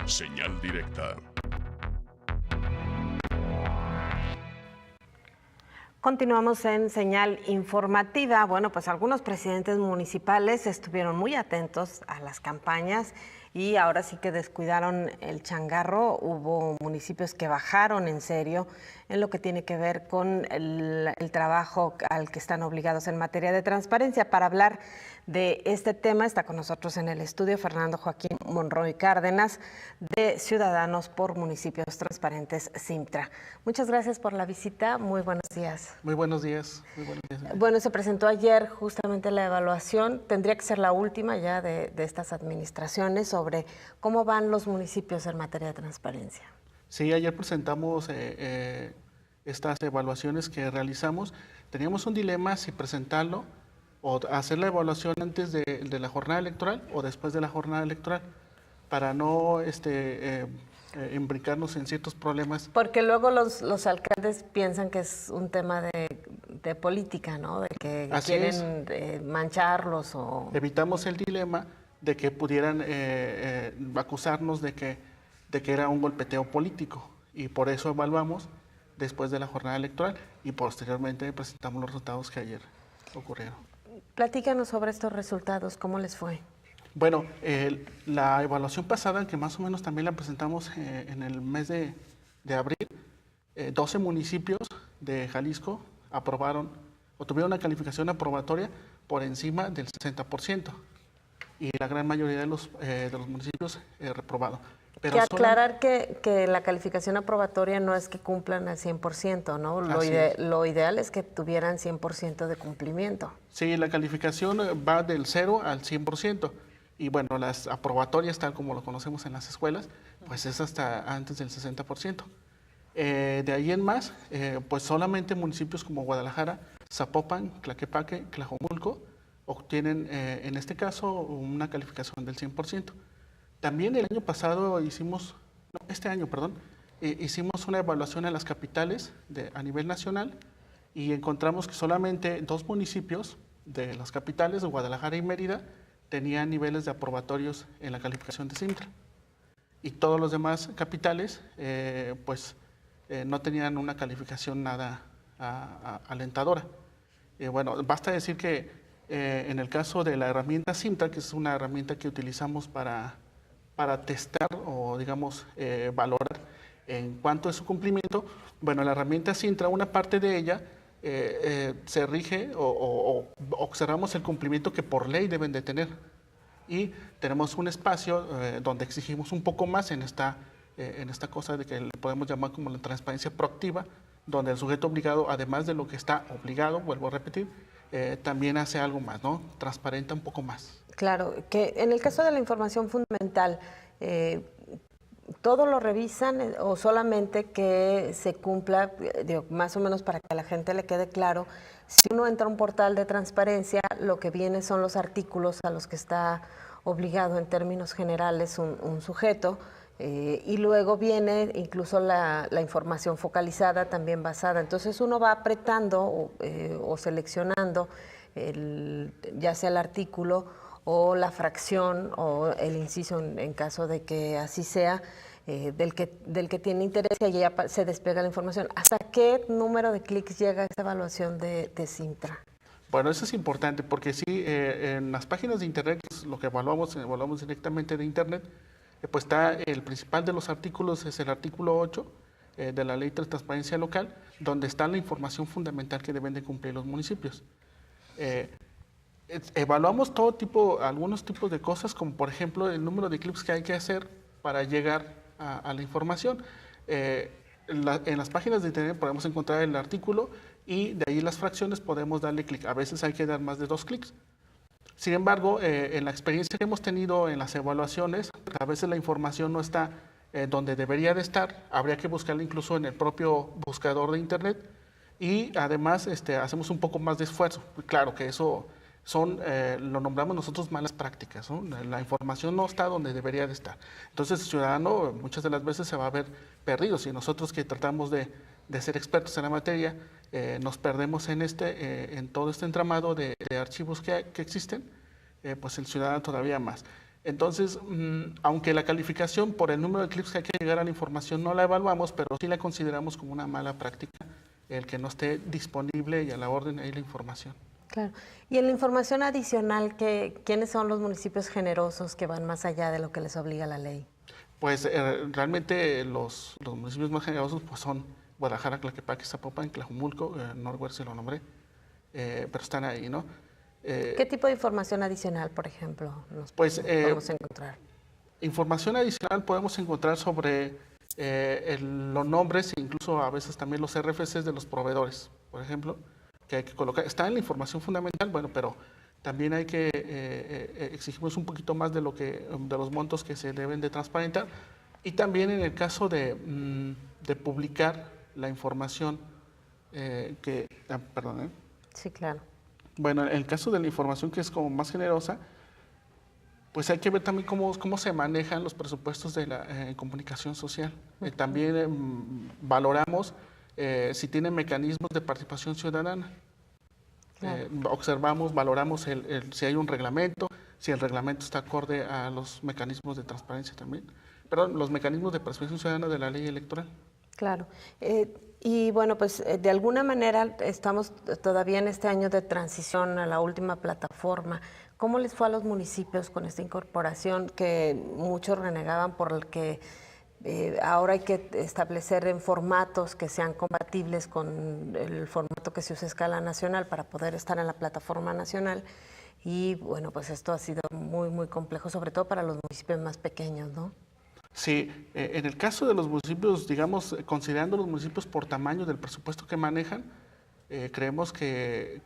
Señal directa. Continuamos en señal informativa. Bueno, pues algunos presidentes municipales estuvieron muy atentos a las campañas y ahora sí que descuidaron el changarro. Hubo municipios que bajaron en serio en lo que tiene que ver con el trabajo al que están obligados en materia de transparencia. Para hablar de este tema está con nosotros en el estudio Fernando Joaquín Monroy Cárdenas, de Ciudadanos por Municipios Transparentes, CIMTRA. Muchas gracias por la visita. Muy buenos días. Muy buenos días. Muy buenos días. Bueno, se presentó ayer justamente la evaluación. Tendría que ser la última ya de estas administraciones sobre cómo van los municipios en materia de transparencia. Sí, ayer presentamos estas evaluaciones que realizamos. Teníamos un dilema si presentarlo o hacer la evaluación antes de la jornada electoral o después de la jornada electoral, para no imbricarnos en ciertos problemas. Porque luego los alcaldes piensan que es un tema de política, ¿no? De que Así quieren mancharlos o... Evitamos el dilema de que pudieran acusarnos de que era un golpeteo político, y por eso evaluamos después de la jornada electoral y posteriormente presentamos los resultados que ayer ocurrieron. Platícanos sobre estos resultados, ¿cómo les fue? Bueno, la evaluación pasada, que más o menos también la presentamos en el mes de abril, 12 municipios de Jalisco aprobaron o tuvieron una calificación aprobatoria por encima del 60%, y la gran mayoría de los municipios reprobado. Pero que aclarar que la calificación aprobatoria no es que cumplan al 100%, ¿no? Lo ideal es que tuvieran 100% de cumplimiento. Sí, la calificación va del 0 al 100%. Y bueno, las aprobatorias, tal como lo conocemos en las escuelas, pues es hasta antes del 60%. De ahí en más, pues solamente municipios como Guadalajara, Zapopan, Tlaquepaque, Tlajomulco obtienen, en este caso, una calificación del 100%. También el año pasado hicimos una evaluación en las capitales a nivel nacional, y encontramos que solamente 2 municipios de las capitales, Guadalajara y Mérida, tenían niveles de aprobatorios en la calificación de CIMTRA. Y todos los demás capitales, no tenían una calificación nada alentadora. Bueno, basta decir que en el caso de la herramienta CIMTRA, que es una herramienta que utilizamos para testar o, digamos, valorar en cuanto a su cumplimiento, bueno, la herramienta CIMTRA, una parte de ella se rige o observamos el cumplimiento que por ley deben de tener, y tenemos un espacio donde exigimos un poco más en esta cosa de que le podemos llamar como la transparencia proactiva, donde el sujeto obligado, además de lo que está obligado, vuelvo a repetir, también hace algo más, ¿no? Transparenta un poco más. Claro, que en el caso de la información fundamental, ¿todo lo revisan o solamente que se cumpla, más o menos para que a la gente le quede claro? Si uno entra a un portal de transparencia, lo que viene son los artículos a los que está obligado en términos generales un sujeto, y luego viene incluso la información focalizada también basada. Entonces uno va apretando o seleccionando ya sea el artículo o la fracción o el inciso en caso de que así sea, del que tiene interés, y ya se despega la información. ¿Hasta qué número de clics llega esta evaluación de CIMTRA? Bueno, eso es importante porque sí, en las páginas de internet, que es lo que evaluamos directamente de internet, pues está el principal de los artículos, es el artículo 8 de la Ley de Transparencia Local, donde está la información fundamental que deben de cumplir los municipios. Evaluamos algunos tipos de cosas, como por ejemplo el número de clics que hay que hacer para llegar a la información. En las páginas de internet podemos encontrar el artículo, y de ahí las fracciones podemos darle clic. A veces hay que dar más de 2 clics. Sin embargo, en la experiencia que hemos tenido en las evaluaciones, a veces la información no está donde debería de estar. Habría que buscarla incluso en el propio buscador de internet, y además hacemos un poco más de esfuerzo. Claro que eso lo nombramos nosotros malas prácticas, ¿no? La información no está donde debería de estar. Entonces el ciudadano muchas de las veces se va a ver perdido. Si nosotros, que tratamos de ser expertos en la materia, nos perdemos en todo este entramado de archivos que existen, pues el ciudadano todavía más. Entonces, aunque la calificación por el número de clics que hay que llegar a la información no la evaluamos, pero sí la consideramos como una mala práctica el que no esté disponible y a la orden ahí la información. Claro. Y en la información adicional, ¿quiénes son los municipios generosos que van más allá de lo que les obliga la ley? Pues realmente los municipios más generosos pues son Guadalajara, Tlaquepaque, Zapopan, Tlajumulco, no recuerdo si lo nombré, pero están ahí, ¿no? ¿Qué tipo de información adicional, por ejemplo, podemos encontrar? Información adicional podemos encontrar sobre los nombres e incluso a veces también los RFCs de los proveedores, por ejemplo, que hay que colocar. Está en la información fundamental, bueno, pero también hay que exigimos un poquito más de los montos que se deben de transparentar. Y también en el caso de publicar la información perdón. Sí, claro. Bueno, en el caso de la información que es como más generosa, pues hay que ver también cómo se manejan los presupuestos de la comunicación social. También valoramos si tienen mecanismos de participación ciudadana. Claro. Observamos, valoramos si hay un reglamento, si el reglamento está acorde a los mecanismos de transparencia también. Perdón, los mecanismos de participación ciudadana de la ley electoral. Claro. Y bueno, pues de alguna manera estamos todavía en este año de transición a la última plataforma. ¿Cómo les fue a los municipios con esta incorporación que muchos renegaban por el que ahora hay que establecer en formatos que sean compatibles con el formato que se usa a escala nacional para poder estar en la plataforma nacional? Y bueno, pues esto ha sido muy, muy complejo, sobre todo para los municipios más pequeños, ¿no? Sí, en el caso de los municipios, digamos, considerando los municipios por tamaño del presupuesto que manejan, creemos que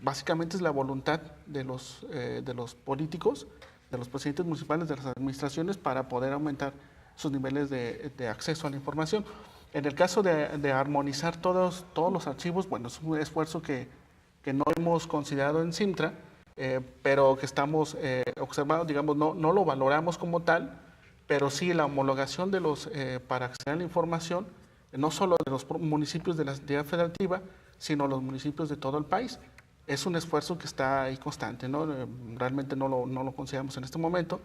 básicamente es la voluntad de los políticos, de los presidentes municipales, de las administraciones, para poder aumentar sus niveles de acceso a la información. En el caso de armonizar todos los archivos, bueno, es un esfuerzo que no hemos considerado en Cintra, pero que estamos observando, digamos, no lo valoramos como tal, pero sí la homologación para acceder a la información, no solo de los municipios de la entidad federativa, sino los municipios de todo el país. Es un esfuerzo que está ahí constante, ¿no? Realmente no lo consideramos en este momento,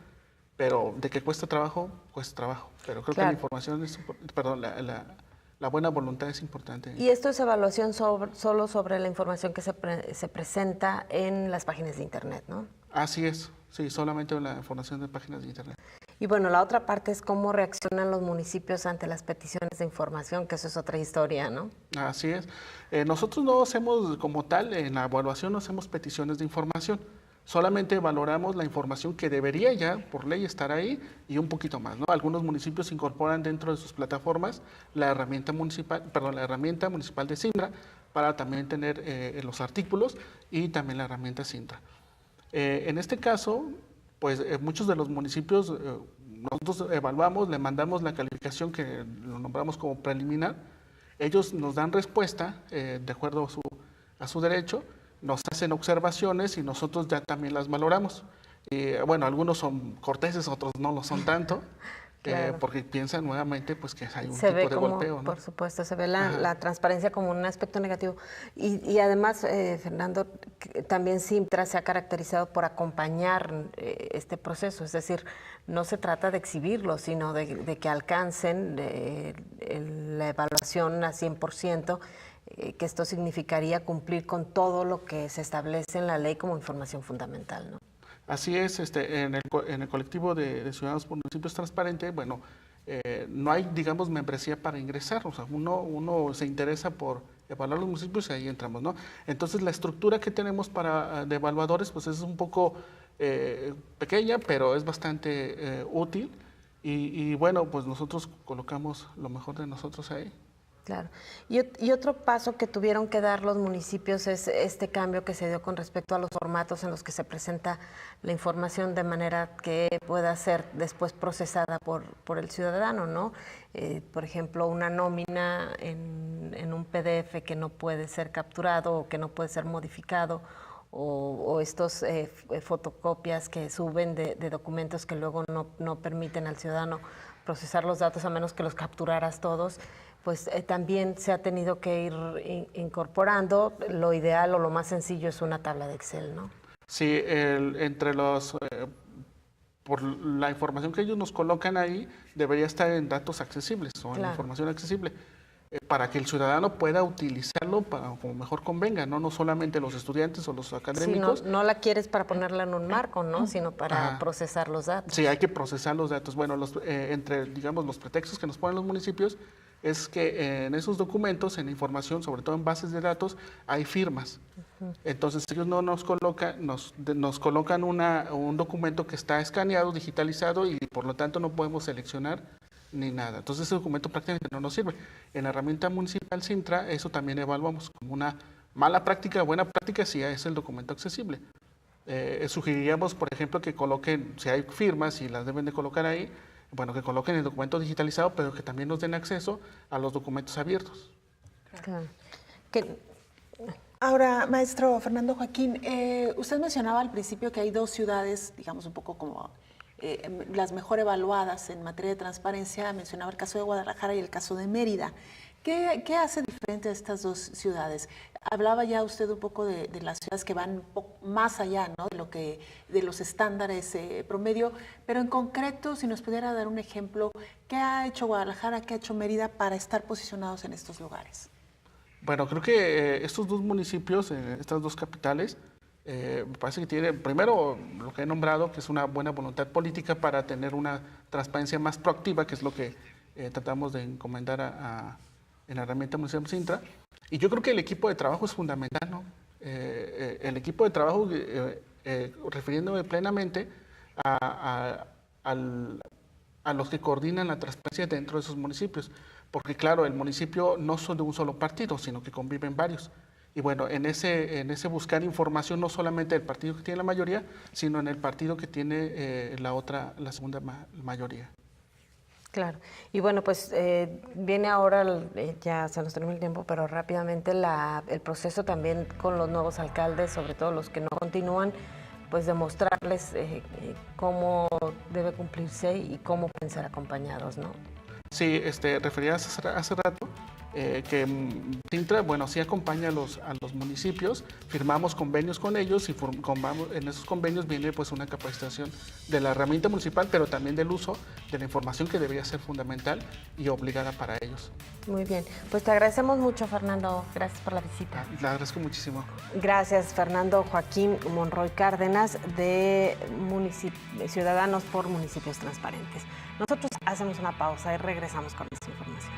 pero de que cuesta trabajo, Pero creo que la información, la buena voluntad es importante. ¿Y esto es evaluación solo sobre la información que se presenta en las páginas de Internet, no? Así es, sí, solamente la información de páginas de Internet. Y bueno, la otra parte es cómo reaccionan los municipios ante las peticiones de información, que eso es otra historia, ¿no? Así es. Nosotros no hacemos como tal, en la evaluación no hacemos peticiones de información. Solamente valoramos la información que debería ya por ley estar ahí y un poquito más, ¿no? Algunos municipios incorporan dentro de sus plataformas la herramienta municipal de Cintra para también tener los artículos y también la herramienta Cintra. En este caso, pues muchos de los municipios nosotros evaluamos, le mandamos la calificación que lo nombramos como preliminar. Ellos nos dan respuesta de acuerdo a su derecho, nos hacen observaciones y nosotros ya también las valoramos. Bueno, algunos son corteses, otros no lo son tanto, claro. Porque piensan nuevamente pues, que hay un tipo de golpeo, ¿no? Por supuesto, se ve la transparencia como un aspecto negativo. Y además, Fernando, también Cintra se ha caracterizado por acompañar este proceso, es decir, no se trata de exhibirlo, sino de que alcancen la evaluación a 100%, que esto significaría cumplir con todo lo que se establece en la ley como información fundamental, ¿no? Así es, en el colectivo de Ciudadanos por Municipios Transparente, bueno, no hay, digamos, membresía para ingresar, o sea, uno se interesa por evaluar los municipios y ahí entramos, ¿no? Entonces, la estructura que tenemos de evaluadores, pues es un poco pequeña, pero es bastante útil y bueno, pues nosotros colocamos lo mejor de nosotros ahí. Claro. Y otro paso que tuvieron que dar los municipios es este cambio que se dio con respecto a los formatos en los que se presenta la información de manera que pueda ser después procesada por el ciudadano, ¿no? Por ejemplo, una nómina en un PDF que no puede ser capturado o que no puede ser modificado, o estos fotocopias que suben de documentos que luego no permiten al ciudadano procesar los datos a menos que los capturaras todos, pues también se ha tenido que ir incorporando. Lo ideal o lo más sencillo es una tabla de Excel, ¿no? Sí, entre los por la información que ellos nos colocan ahí, debería estar en datos accesibles o en información accesible, para que el ciudadano pueda utilizarlo para como mejor convenga, no solamente los estudiantes o los académicos. Sí, no la quieres para ponerla en un marco, ¿no? Sino para procesar los datos. Sí, hay que procesar los datos. Bueno, entre, digamos, los pretextos que nos ponen los municipios es que en esos documentos, en la información, sobre todo en bases de datos, hay firmas. Entonces ellos no nos colocan, nos colocan un documento que está escaneado, digitalizado y por lo tanto no podemos seleccionar ni nada. Entonces ese documento prácticamente no nos sirve. En la herramienta municipal Cintra, eso también evaluamos como una mala práctica, buena práctica si es el documento accesible. Sugeriríamos, por ejemplo, que coloquen, si hay firmas y las deben de colocar ahí, bueno, que coloquen el documento digitalizado, pero que también nos den acceso a los documentos abiertos. Claro. Ahora, maestro Fernando Joaquín, usted mencionaba al principio que hay dos ciudades, digamos, un poco como las mejor evaluadas en materia de transparencia. Mencionaba el caso de Guadalajara y el caso de Mérida. ¿Qué hace diferente a estas dos ciudades? Hablaba ya usted un poco de las ciudades que van más allá, ¿no? de los estándares promedio, pero en concreto, si nos pudiera dar un ejemplo, ¿qué ha hecho Guadalajara, qué ha hecho Mérida para estar posicionados en estos lugares? Bueno, creo que estos dos municipios, estas dos capitales, me parece que tienen, primero, lo que he nombrado, que es una buena voluntad política para tener una transparencia más proactiva, que es lo que tratamos de encomendar en la herramienta municipal Cintra. Y yo creo que el equipo de trabajo es fundamental, ¿no? El equipo de trabajo, refiriéndome plenamente a los que coordinan la transparencia dentro de esos municipios. Porque claro, el municipio no son de un solo partido, sino que conviven varios. Y bueno, en ese buscar información no solamente del partido que tiene la mayoría, sino en el partido que tiene la segunda mayoría. Claro. Y bueno, pues viene ahora, ya se nos termina el tiempo, pero rápidamente el proceso también con los nuevos alcaldes, sobre todo los que no continúan, pues demostrarles cómo debe cumplirse y cómo pueden ser acompañados, ¿no? Sí, referías hace rato que Cintra, bueno, sí acompaña a los municipios, firmamos convenios con ellos y en esos convenios viene pues una capacitación de la herramienta municipal, pero también del uso de la información que debería ser fundamental y obligada para ellos. Muy bien, pues te agradecemos mucho, Fernando, gracias por la visita. Le agradezco muchísimo. Gracias, Fernando Joaquín Monroy Cárdenas, de Ciudadanos por Municipios Transparentes. Nosotros hacemos una pausa y regresamos con esta información.